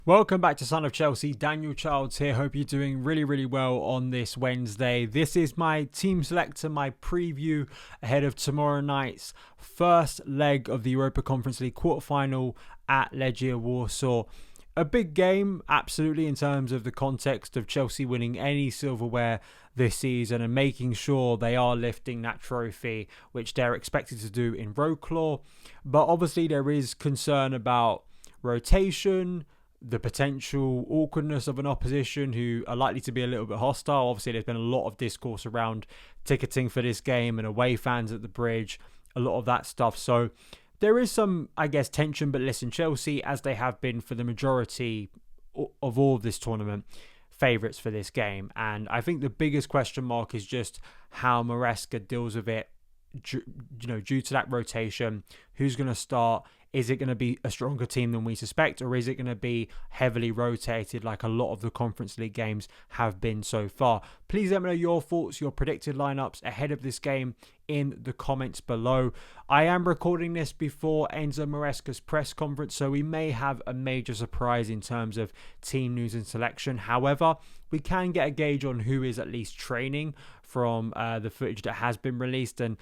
Welcome back to Son of Chelsea. Daniel Childs here. Hope you're doing really well on this Wednesday. This is my team selector, my preview ahead of tomorrow night's first leg of the Europa Conference League quarterfinal at Legia Warsaw. A big game, absolutely, in terms of the context of Chelsea winning any silverware this season and making sure they are lifting that trophy, which they're expected to do in Wrocław. But obviously there is concern about rotation, the potential awkwardness of an opposition who are likely to be a little bit hostile. Obviously, there's been a lot of discourse around ticketing for this game and away fans at the bridge, a lot of that stuff. So there is some, tension. But listen, Chelsea, as they have been for the majority of all of this tournament, favourites for this game. And I think the biggest question mark is just how Maresca deals with it, due to that rotation. Who's going to start? Is it going to be a stronger team than we suspect, or is it going to be heavily rotated like a lot of the Conference League games have been so far? Please let me know your thoughts, your predicted lineups ahead of this game in the comments below. I am recording this before Enzo Maresca's press conference, so we may have a major surprise in terms of team news and selection. However, we can get a gauge on who is at least training from the footage that has been released, and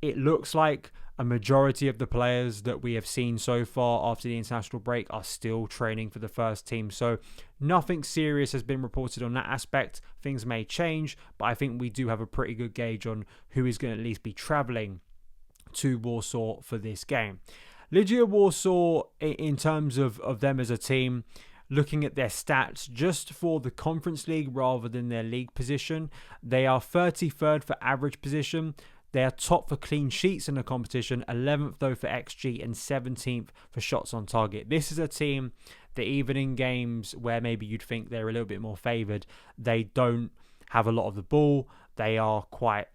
it looks like a majority of the players that we have seen so far after the international break are still training for the first team. So nothing serious has been reported on that aspect. Things may change, but I think we do have a pretty good gauge on who is going to at least be travelling to Warsaw for this game. Legia Warsaw, in terms of them as a team, looking at their stats just for the Conference League rather than their league position, they are 33rd for average position. They are top for clean sheets in the competition, 11th though for XG and 17th for shots on target. This is a team that even in games where maybe you'd think they're a little bit more favoured, they don't have a lot of the ball. They are quite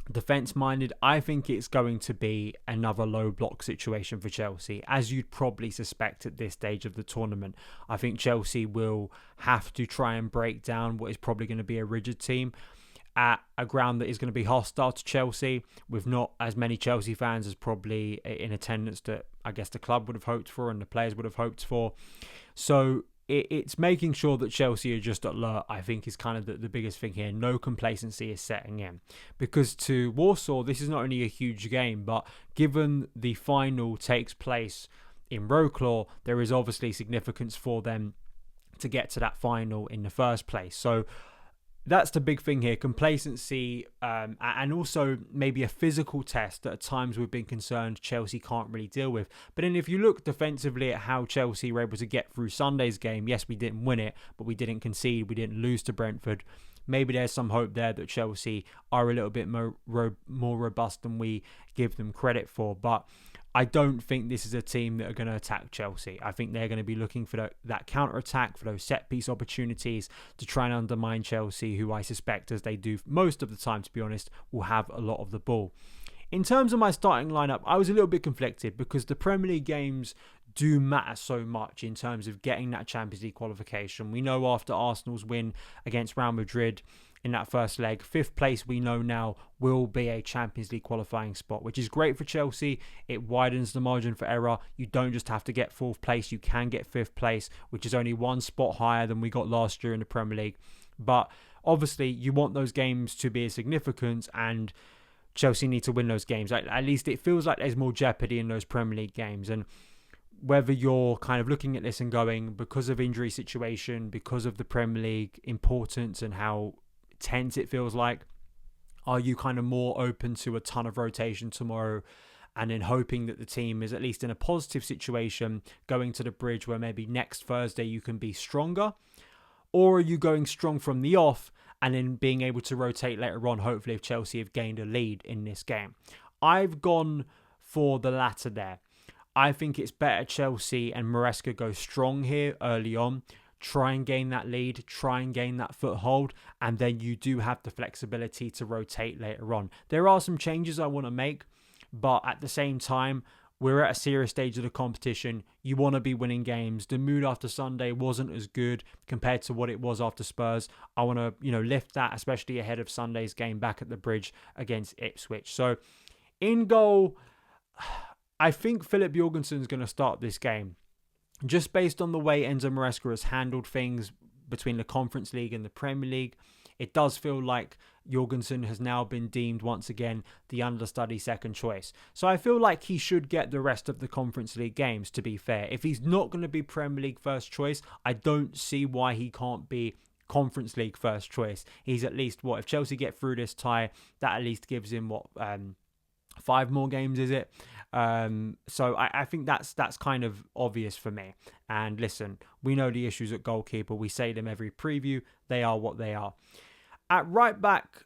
defence-minded. I think it's going to be another low block situation for Chelsea, as you'd probably suspect at this stage of the tournament. I think Chelsea will have to try and break down what is probably going to be a rigid team at a ground that is going to be hostile to Chelsea, with not as many Chelsea fans as probably in attendance that I guess the club would have hoped for and the players would have hoped for. So it's making sure that Chelsea are just alert, I think, is kind of the biggest thing here. No complacency is setting in. Because to Warsaw, this is not only a huge game, but given the final takes place in Wrocław, there is obviously significance for them to get to that final in the first place. So that's the big thing here, complacency, and also maybe a physical test that at times we've been concerned Chelsea can't really deal with. But then if you look defensively at how Chelsea were able to get through Sunday's game, yes, we didn't win it, but we didn't concede, we didn't lose to Brentford. Maybe there's some hope there that Chelsea are a little bit more robust than we give them credit for. But I don't think this is a team that are going to attack Chelsea. I think they're going to be looking for that counter-attack, for those set-piece opportunities to try and undermine Chelsea, who I suspect, as they do most of the time, to be honest, will have a lot of the ball. In terms of my starting lineup, I was a little bit conflicted because the Premier League games do matter so much in terms of getting that Champions League qualification. We know after Arsenal's win against Real Madrid in that first leg, 5th place we know now will be a Champions League qualifying spot, which is great for Chelsea. It widens the margin for error. You don't just have to get 4th place, you can get 5th place, which is only one spot higher than we got last year in the Premier League. But obviously you want those games to be of significance, and Chelsea need to win those games. At least it feels like there's more jeopardy in those Premier League games. And whether you're kind of looking at this and going, because of injury situation, because of the Premier League importance and how tense it feels like, are you kind of more open to a ton of rotation tomorrow and then hoping that the team is at least in a positive situation going to the bridge where maybe next Thursday you can be stronger? Or are you going strong from the off and then being able to rotate later on, hopefully, if Chelsea have gained a lead in this game? I've gone for the latter there. I think it's better Chelsea and Maresca go strong here early on, try and gain that lead, try and gain that foothold, and then you do have the flexibility to rotate later on. There are some changes I want to make, but at the same time, we're at a serious stage of the competition. You want to be winning games. The mood after Sunday wasn't as good compared to what it was after Spurs. I want to, lift that, especially ahead of Sunday's game back at the bridge against Ipswich. So in goal, I think Philip Jorgensen's going to start this game. just based on the way Enzo Maresca has handled things between the Conference League and the Premier League, it does feel like Jorgensen has now been deemed once again the understudy second choice. So I feel like he should get the rest of the Conference League games, to be fair. If he's not going to be Premier League first choice, I don't see why he can't be Conference League first choice. He's at least, if Chelsea get through this tie, that at least gives him 5 more games, is it? So I think that's kind of obvious for me. And listen, we know the issues at goalkeeper. We say them every preview. They are what they are. At right back,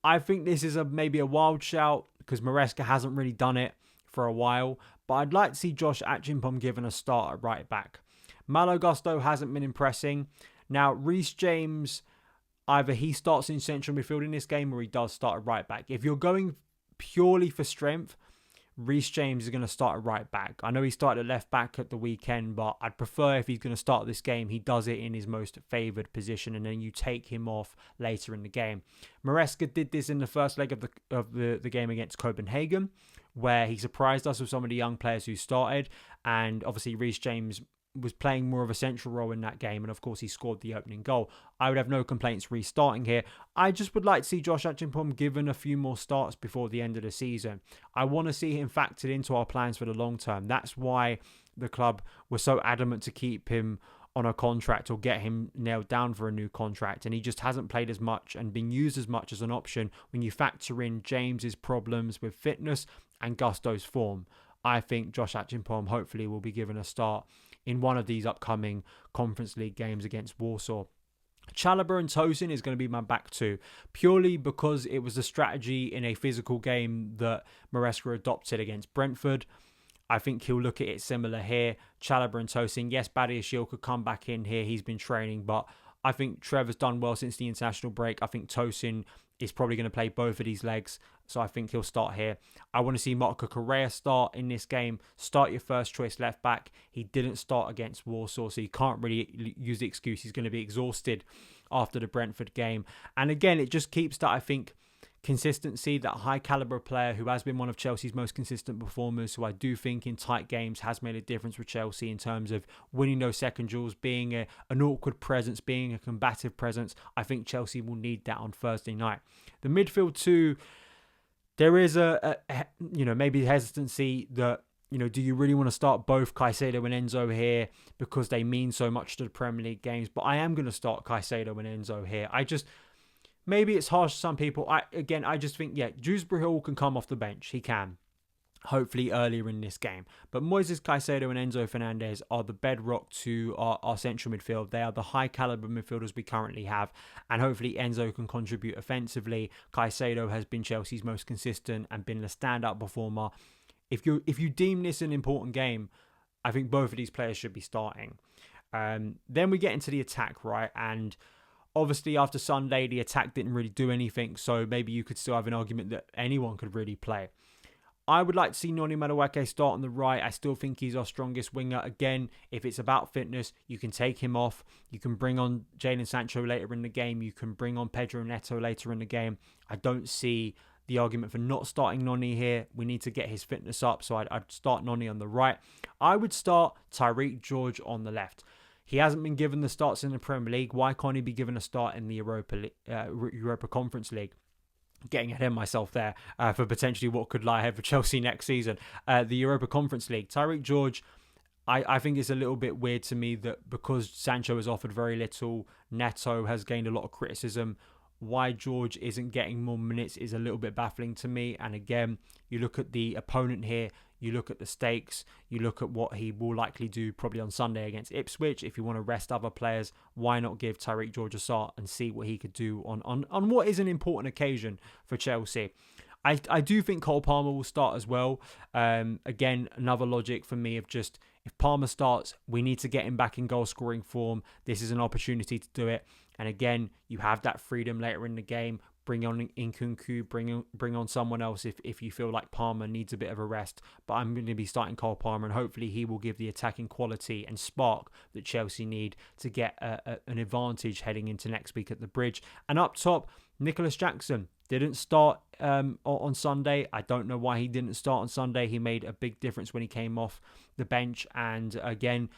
I think this is maybe a wild shout because Maresca hasn't really done it for a while. But I'd like to see Josh Achimpong given a start at right back. Malo Gusto hasn't been impressing. Now, Reece James, either he starts in central midfield in this game or he does start at right back. If you're going purely for strength, Reece James is going to start at right back. I know he started at left back at the weekend, but I'd prefer if he's going to start this game, he does it in his most favoured position and then you take him off later in the game. Maresca did this in the first leg of the game against Copenhagen, where he surprised us with some of the young players who started, and obviously Reece James was playing more of a central role in that game, and of course he scored the opening goal. I would have no complaints restarting here. I just would like to see Josh Achimpong given a few more starts before the end of the season. I want to see him factored into our plans for the long term. That's why the club was so adamant to keep him on a contract or get him nailed down for a new contract, and he just hasn't played as much and been used as much as an option when you factor in James's problems with fitness and Gusto's form. I think Josh Achimpong hopefully will be given a start in one of these upcoming Conference League games against Warsaw. Chalobah and Tosin is going to be my back two, purely because it was a strategy in a physical game that Maresca adopted against Brentford. I think he'll look at it similar here. Chalobah and Tosin, yes, Badiashile could come back in here. He's been training, but I think Trevor's done well since the international break. I think Tosin is probably going to play both of these legs, so I think he'll start here. I want to see Marco Correa start in this game. Start your first choice left back. He didn't start against Warsaw, so you can't really use the excuse he's going to be exhausted after the Brentford game. And again, it just keeps that, I think, consistency, that high caliber player who has been one of Chelsea's most consistent performers, who I do think in tight games has made a difference with Chelsea in terms of winning those second duels, being an awkward presence, being a combative presence. I think Chelsea will need that on Thursday night. The midfield too, there is maybe hesitancy that, do you really want to start both Caicedo and Enzo here because they mean so much to the Premier League games? But I am going to start Caicedo and Enzo here. Maybe it's harsh to some people. I just think, Dewsbury Hall can come off the bench. He can. Hopefully earlier in this game. But Moises Caicedo and Enzo Fernandez are the bedrock to our central midfield. They are the high caliber midfielders we currently have. And hopefully Enzo can contribute offensively. Caicedo has been Chelsea's most consistent and been a standout performer. If you deem this an important game, I think both of these players should be starting. Then we get into the attack, right? And obviously, after Sunday, the attack didn't really do anything, so maybe you could still have an argument that anyone could really play. I would like to see Noni Madueke start on the right. I still think he's our strongest winger. Again, if it's about fitness, you can take him off. You can bring on Jadon Sancho later in the game. You can bring on Pedro Neto later in the game. I don't see the argument for not starting Noni here. We need to get his fitness up, so I'd start Noni on the right. I would start Tyreek George on the left. He hasn't been given the starts in the Premier League. Why can't he be given a start in the Europa Conference League? Getting ahead of myself there for potentially what could lie ahead for Chelsea next season. The Europa Conference League. Tyreek George, I think it's a little bit weird to me that because Sancho has offered very little, Neto has gained a lot of criticism. Why George isn't getting more minutes is a little bit baffling to me. And again, you look at the opponent here, you look at the stakes, you look at what he will likely do probably on Sunday against Ipswich. If you want to rest other players, why not give Tyreek George a start and see what he could do on what is an important occasion for Chelsea. I do think Cole Palmer will start as well. Again, another logic for me of just, if Palmer starts, we need to get him back in goal scoring form. This is an opportunity to do it. And again, you have that freedom later in the game. Bring on Nkunku, bring on someone else if you feel like Palmer needs a bit of a rest. But I'm going to be starting Cole Palmer, and hopefully he will give the attacking quality and spark that Chelsea need to get an advantage heading into next week at the Bridge. And up top, Nicolas Jackson didn't start on Sunday. I don't know why he didn't start on Sunday. He made a big difference when he came off the bench. And again,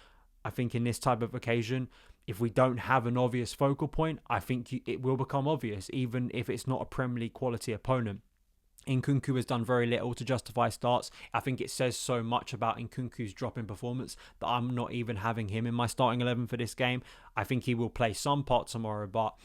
I think in this type of occasion, if we don't have an obvious focal point, I think it will become obvious, even if it's not a Premier League quality opponent. Nkunku has done very little to justify starts. I think it says so much about Nkunku's drop in performance that I'm not even having him in my starting 11 for this game. I think he will play some part tomorrow, but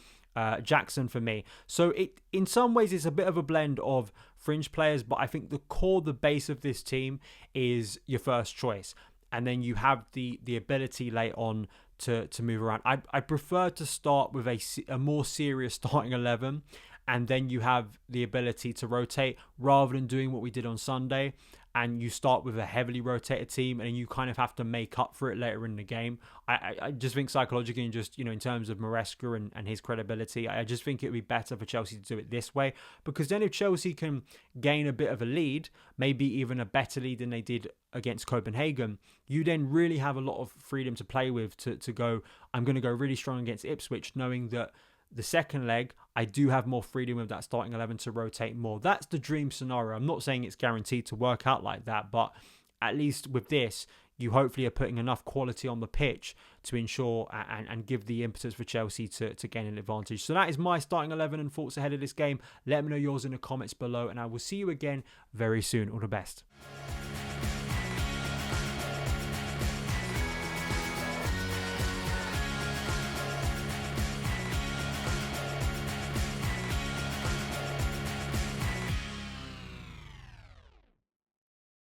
Jackson for me. So in some ways it's a bit of a blend of fringe players, but I think the base of this team is your first choice. And then you have the ability late on to move around. I prefer to start with a more serious starting 11, and then you have the ability to rotate rather than doing what we did on Sunday. And you start with a heavily rotated team and you kind of have to make up for it later in the game. I just think psychologically and just, in terms of Maresca and his credibility, I just think it would be better for Chelsea to do it this way. Because then if Chelsea can gain a bit of a lead, maybe even a better lead than they did against Copenhagen, you then really have a lot of freedom to play with to go, I'm going to go really strong against Ipswich, knowing that the second leg, I do have more freedom with that starting 11 to rotate more. That's the dream scenario. I'm not saying it's guaranteed to work out like that, but at least with this, you hopefully are putting enough quality on the pitch to ensure and give the impetus for Chelsea to gain an advantage. So that is my starting 11 and thoughts ahead of this game. Let me know yours in the comments below, and I will see you again very soon. All the best.